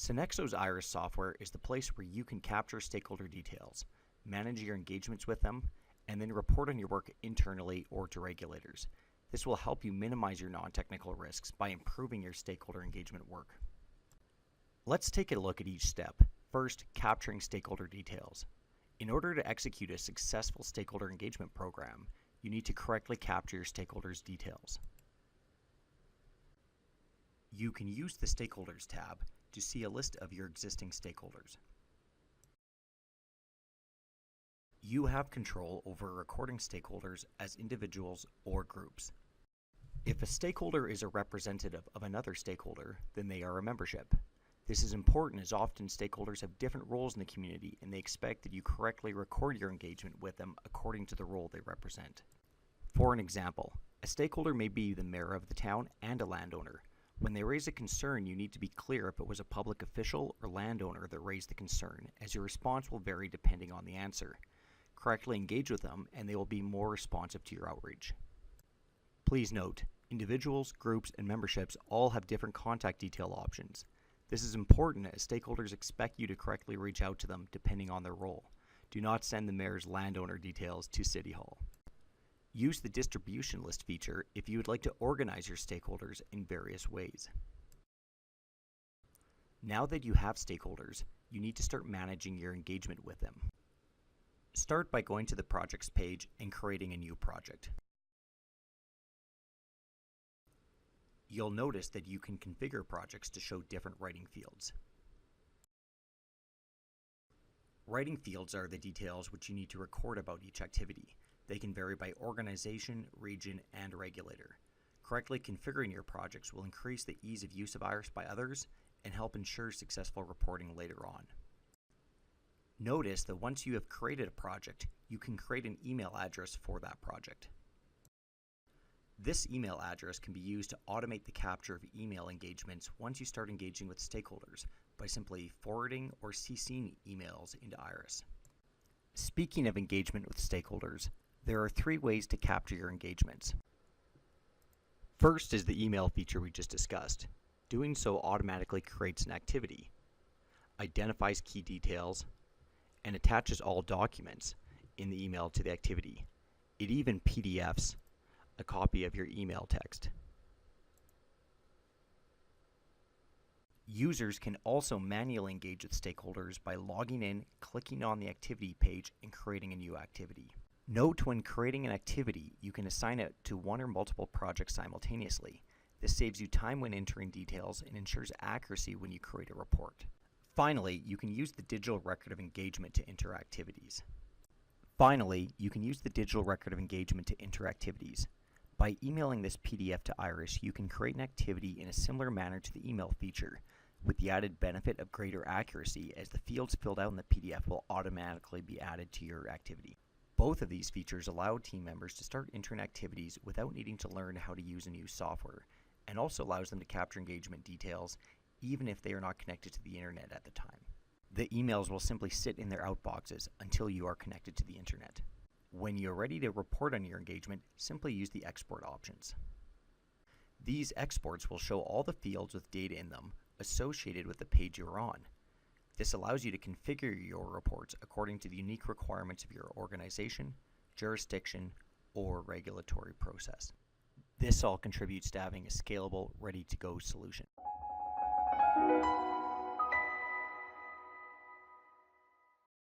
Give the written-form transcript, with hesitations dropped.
Synexo's Iris software is the place where you can capture stakeholder details, manage your engagements with them, and then report on your work internally or to regulators. This will help you minimize your non-technical risks by improving your stakeholder engagement work. Let's take a look at each step. First, capturing stakeholder details. In order to execute a successful stakeholder engagement program, you need to correctly capture your stakeholders' details. You can use the Stakeholders tab to see a list of your existing stakeholders. You have control over recording stakeholders as individuals or groups. If a stakeholder is a representative of another stakeholder, then they are a membership. This is important as often stakeholders have different roles in the community and they expect that you correctly record your engagement with them according to the role they represent. For an example, a stakeholder may be the mayor of the town and a landowner. When they raise a concern, you need to be clear if it was a public official or landowner that raised the concern, as your response will vary depending on the answer. Correctly engage with them and they will be more responsive to your outreach. Please note, individuals, groups, and memberships all have different contact detail options. This is important as stakeholders expect you to correctly reach out to them depending on their role. Do not send the mayor's landowner details to City Hall. Use the distribution list feature if you would like to organize your stakeholders in various ways. Now that you have stakeholders, you need to start managing your engagement with them. Start by going to the projects page and creating a new project. You'll notice that you can configure projects to show different writing fields. Writing fields are the details which you need to record about each activity. They can vary by organization, region, and regulator. Correctly configuring your projects will increase the ease of use of Iris by others and help ensure successful reporting later on. Notice that once you have created a project, you can create an email address for that project. This email address can be used to automate the capture of email engagements once you start engaging with stakeholders by simply forwarding or CCing emails into Iris. Speaking of engagement with stakeholders, there are 3 ways to capture your engagements. First is the email feature we just discussed. Doing so automatically creates an activity, identifies key details, and attaches all documents in the email to the activity. It even PDFs a copy of your email text. Users can also manually engage with stakeholders by logging in, clicking on the activity page, and creating a new activity. Note when creating an activity, you can assign it to one or multiple projects simultaneously. This saves you time when entering details and ensures accuracy when you create a report. Finally, you can use the digital record of engagement to enter activities. By emailing this PDF to Iris, you can create an activity in a similar manner to the email feature, with the added benefit of greater accuracy as the fields filled out in the PDF will automatically be added to your activity. Both of these features allow team members to start entering activities without needing to learn how to use a new software, and also allows them to capture engagement details even if they are not connected to the internet at the time. The emails will simply sit in their outboxes until you are connected to the internet. When you're ready to report on your engagement, simply use the export options. These exports will show all the fields with data in them associated with the page you're on. This allows you to configure your reports according to the unique requirements of your organization, jurisdiction, or regulatory process. This all contributes to having a scalable, ready-to-go solution.